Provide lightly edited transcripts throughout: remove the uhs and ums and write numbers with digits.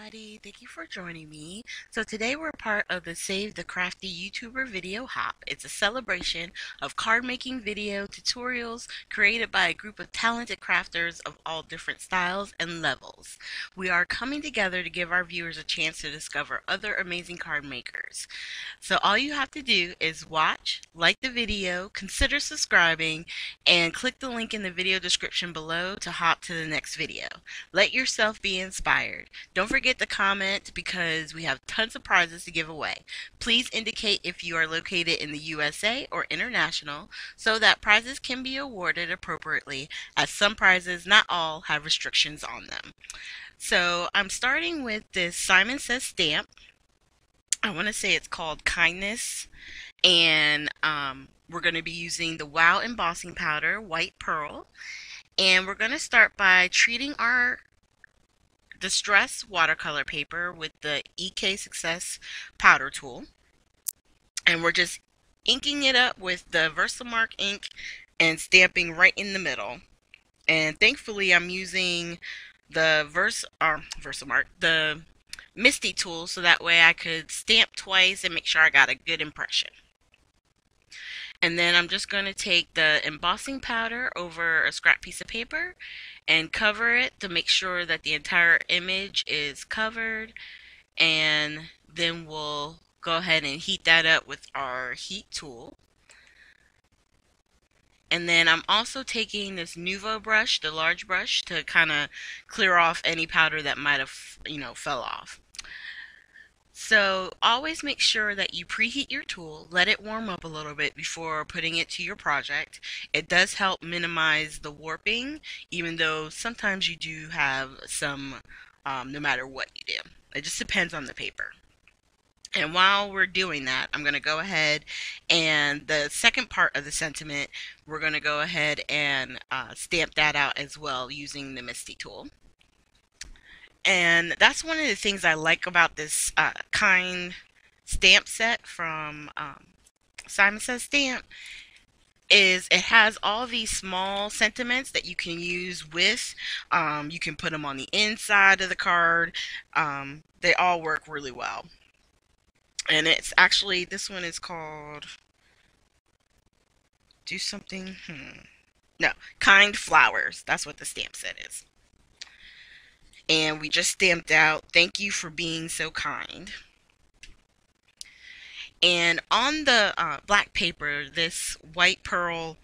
everybody. Thank you for joining me. So today we're part of the Save the Crafty YouTuber video hop. It's a celebration of card making video tutorials created by a group of talented crafters of all different styles and levels. We are coming together to give our viewers a chance to discover other amazing card makers. So all you have to do is watch, like the video, consider subscribing, and click the link in the video description below to hop to the next video. Let yourself be inspired. Don't forget to comment because we have tons of prizes to give away. Please indicate if you are located in the USA or international so that prizes can be awarded appropriately, as some prizes, not all, have restrictions on them. So I'm starting with this Simon Says stamp. I want to say it's called Kindness, and we're going to be using the Wow embossing powder, white pearl, and we're going to start by treating our distress watercolor paper with the EK Success powder tool, and we're just inking it up with the Versamark ink and stamping right in the middle. And thankfully I'm using the Versamark, the Misty tool, so that way I could stamp twice and make sure I got a good impression. And then I'm just going to take the embossing powder over a scrap piece of paper and cover it to make sure that the entire image is covered. And then we'll go ahead and heat that up with our heat tool. And then I'm also taking this Nuvo brush, the large brush, to kind of clear off any powder that might have, fell off. So always make sure that you preheat your tool, let it warm up a little bit before putting it to your project. It does help minimize the warping, even though sometimes you do have some, no matter what you do. It just depends on the paper. And while we're doing that, I'm going to go ahead and the second part of the sentiment, we're going to go ahead and stamp that out as well using the Misty tool. And that's one of the things I like about this kind stamp set from Simon Says Stamp, is it has all these small sentiments that you can use with. You can put them on the inside of the card. They all work really well. And it's actually, this one is called Do Something. No, Kind Flowers. That's what the stamp set is. And we just stamped out, "Thank you for being so kind." And on the black paper, this white pearl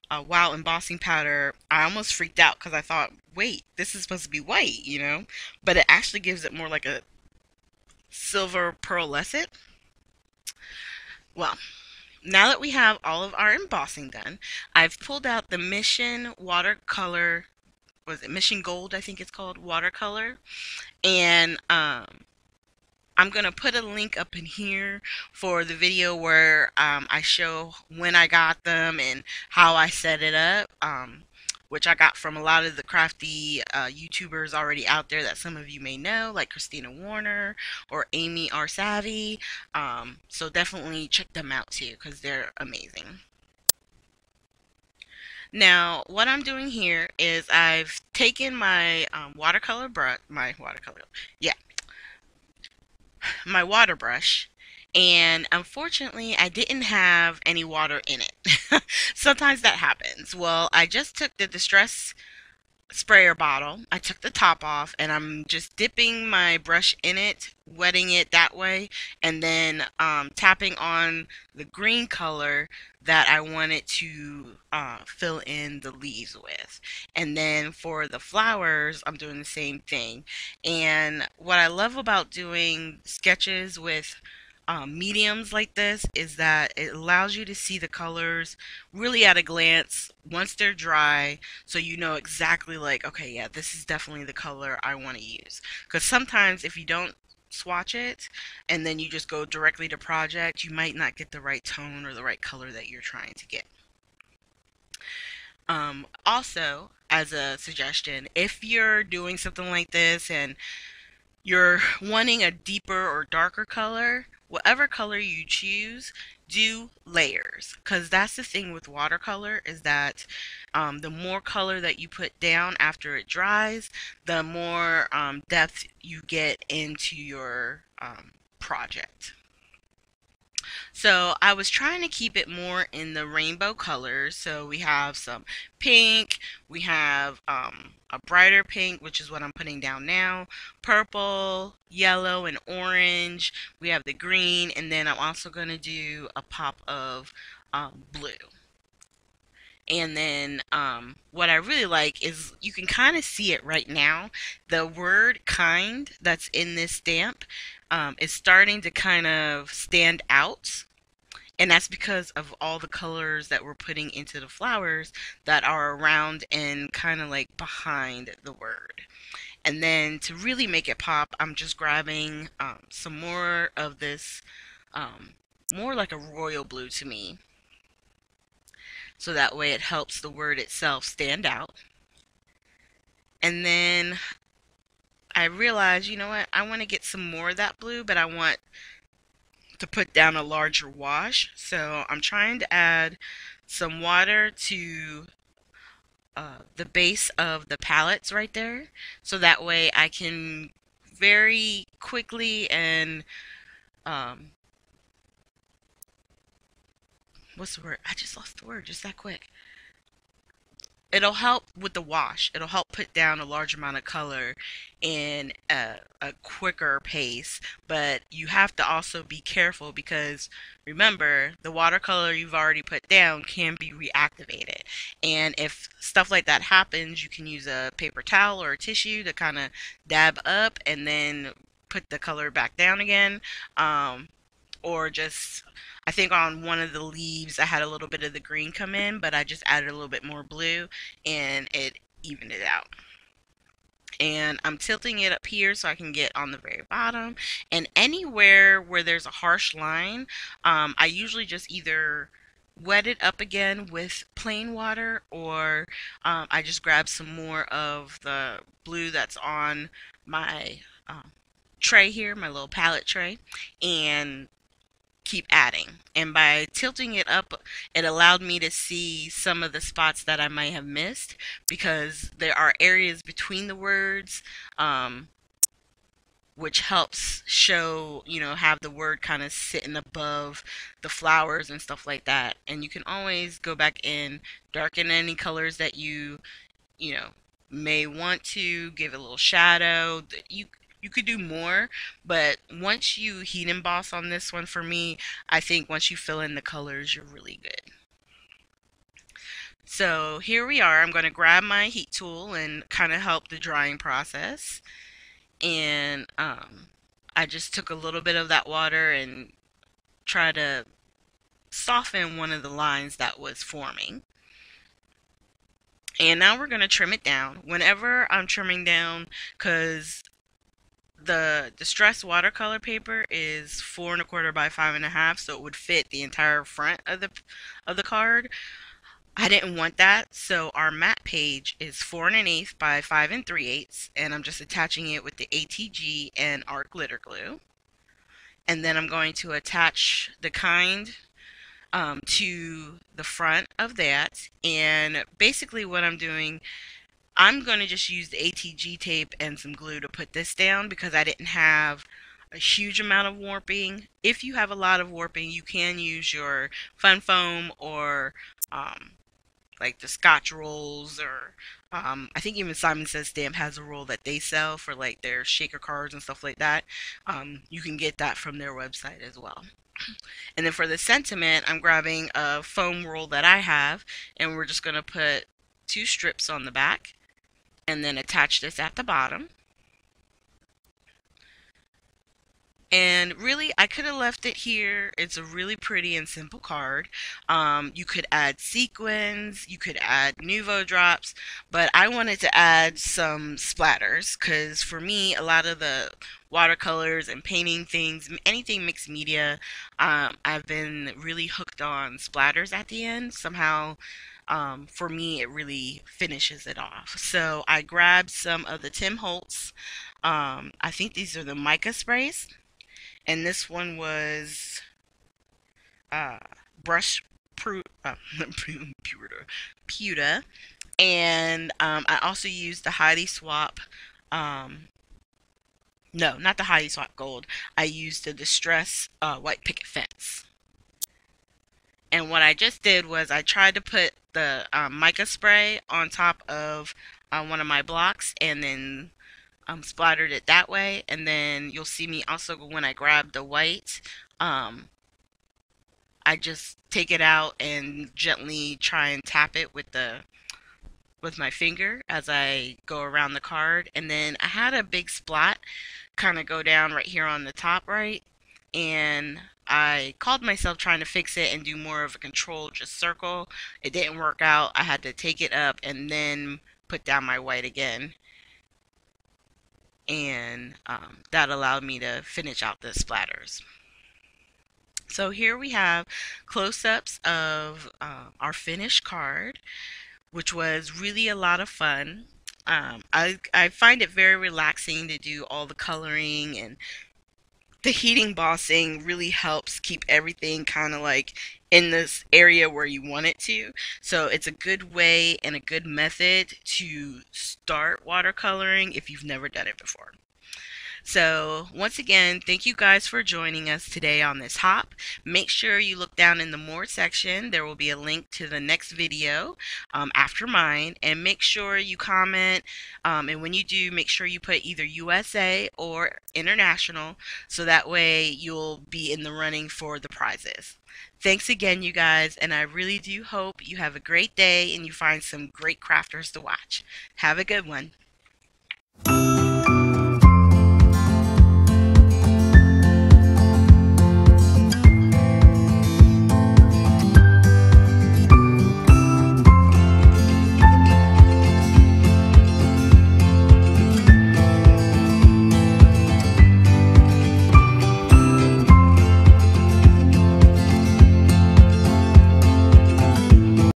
Wow embossing powder, I almost freaked out because I thought, wait, this is supposed to be white, but it actually gives it more like a silver pearlescent. Well, now that we have all of our embossing done, I've pulled out the Mission watercolor, was it Mission Gold, I think it's called, watercolor. And I'm going to put a link up in here for the video where I show when I got them and how I set it up, which I got from a lot of the crafty YouTubers already out there that some of you may know, like Christina Warner or Amy R. Savvy. So definitely check them out too, because they're amazing. Now, what I'm doing here is I've taken my watercolor brush, my water brush, and unfortunately I didn't have any water in it. Sometimes that happens. Well, I just took the Distress sprayer bottle, I took the top off, and I'm just dipping my brush in it, wetting it that way, and then tapping on the green color that I wanted to fill in the leaves with. And then for the flowers, I'm doing the same thing. And what I love about doing sketches with mediums like this is that it allows you to see the colors really at a glance once they're dry, so you know exactly, like, okay, yeah, this is definitely the color I want to use. Because sometimes if you don't swatch it and then you just go directly to project, you might not get the right tone or the right color that you're trying to get. Also, as a suggestion, if you're doing something like this and you're wanting a deeper or darker color, whatever color you choose, do layers, because that's the thing with watercolor is that the more color that you put down after it dries, the more depth you get into your project. So I was trying to keep it more in the rainbow colors. So we have some pink, we have a brighter pink, which is what I'm putting down now, purple, yellow, and orange. We have the green, and then I'm also going to do a pop of blue. And then what I really like is you can kind of see it right now. The word kind that's in this stamp is starting to kind of stand out, and that's because of all the colors that we're putting into the flowers that are around and kind of like behind the word. And then to really make it pop, I'm just grabbing some more of this, um, more like a royal blue to me. So that way it helps the word itself stand out. And then I realized, you know what, I want to get some more of that blue, but I want to put down a larger wash. So I'm trying to add some water to the base of the palettes right there. So that way I can very quickly and um, what's the word? I just lost the word just that quick. It'll help with the wash. It'll help put down a large amount of color in a quicker pace. But you have to also be careful because remember, the watercolor you've already put down can be reactivated. And if stuff like that happens, you can use a paper towel or a tissue to kind of dab up and then put the color back down again. Or just I think on one of the leaves I had a little bit of the green come in, but I just added a little bit more blue and it evened it out. And I'm tilting it up here so I can get on the very bottom. And anywhere where there's a harsh line, I usually just either wet it up again with plain water, or I just grab some more of the blue that's on my tray here, my little palette tray, and keep adding. And by tilting it up, it allowed me to see some of the spots that I might have missed because there are areas between the words, which helps show, have the word kind of sitting above the flowers and stuff like that. And you can always go back in, darken any colors that you know, may want to give it a little shadow. You could do more, but once you heat emboss on this one, for me, I think once you fill in the colors, you're really good. So here we are. I'm going to grab my heat tool and kind of help the drying process. And I just took a little bit of that water and try to soften one of the lines that was forming. And now we're going to trim it down. Whenever I'm trimming down, because the distressed watercolor paper is 4 1/4 by 5 1/2, so it would fit the entire front of the card. I didn't want that, so our matte page is 4 1/8 by 5 3/8, and I'm just attaching it with the ATG and art glitter glue. And then I'm going to attach the kind to the front of that. And basically what I'm doing, I'm going to just use the ATG tape and some glue to put this down because I didn't have a huge amount of warping. If you have a lot of warping, you can use your fun foam or like the Scotch rolls, or I think even Simon Says Stamp has a roll that they sell for like their shaker cards and stuff like that. You can get that from their website as well. And then for the sentiment, I'm grabbing a foam roll that I have, and we're just going to put 2 strips on the back and then attach this at the bottom. And really, I could have left it here. It's a really pretty and simple card. You could add sequins, you could add Nuvo drops, but I wanted to add some splatters because for me, a lot of the watercolors and painting things, anything mixed media, I've been really hooked on splatters at the end. Somehow, for me, it really finishes it off. So I grabbed some of the Tim Holtz. I think these are the mica sprays, and this one was uh, brush pewter, pewter, and I also used the Heidi Swap. Um, no, not the Heidi Swap Gold. I used the Distress White Picket Fence. And what I just did was I tried to put the mica spray on top of one of my blocks and then splattered it that way. And then you'll see me also when I grab the white, um, I just take it out and gently try and tap it with my finger as I go around the card. And then I had a big splat kind of go down right here on the top right. And I called myself trying to fix it and do more of a control, just circle. It didn't work out. I had to take it up and then put down my white again. And that allowed me to finish out the splatters. So here we have close-ups of our finished card, which was really a lot of fun. I find it very relaxing to do all the coloring, and the heating bossing really helps keep everything kind of like in this area where you want it to. So it's a good way and a good method to start watercoloring if you've never done it before. So once again, thank you guys for joining us today on this hop. Make sure you look down in the more section. There will be a link to the next video after mine. And make sure you comment. And when you do, make sure you put either USA or international. So that way you'll be in the running for the prizes. Thanks again, you guys. And I really do hope you have a great day and you find some great crafters to watch. Have a good one.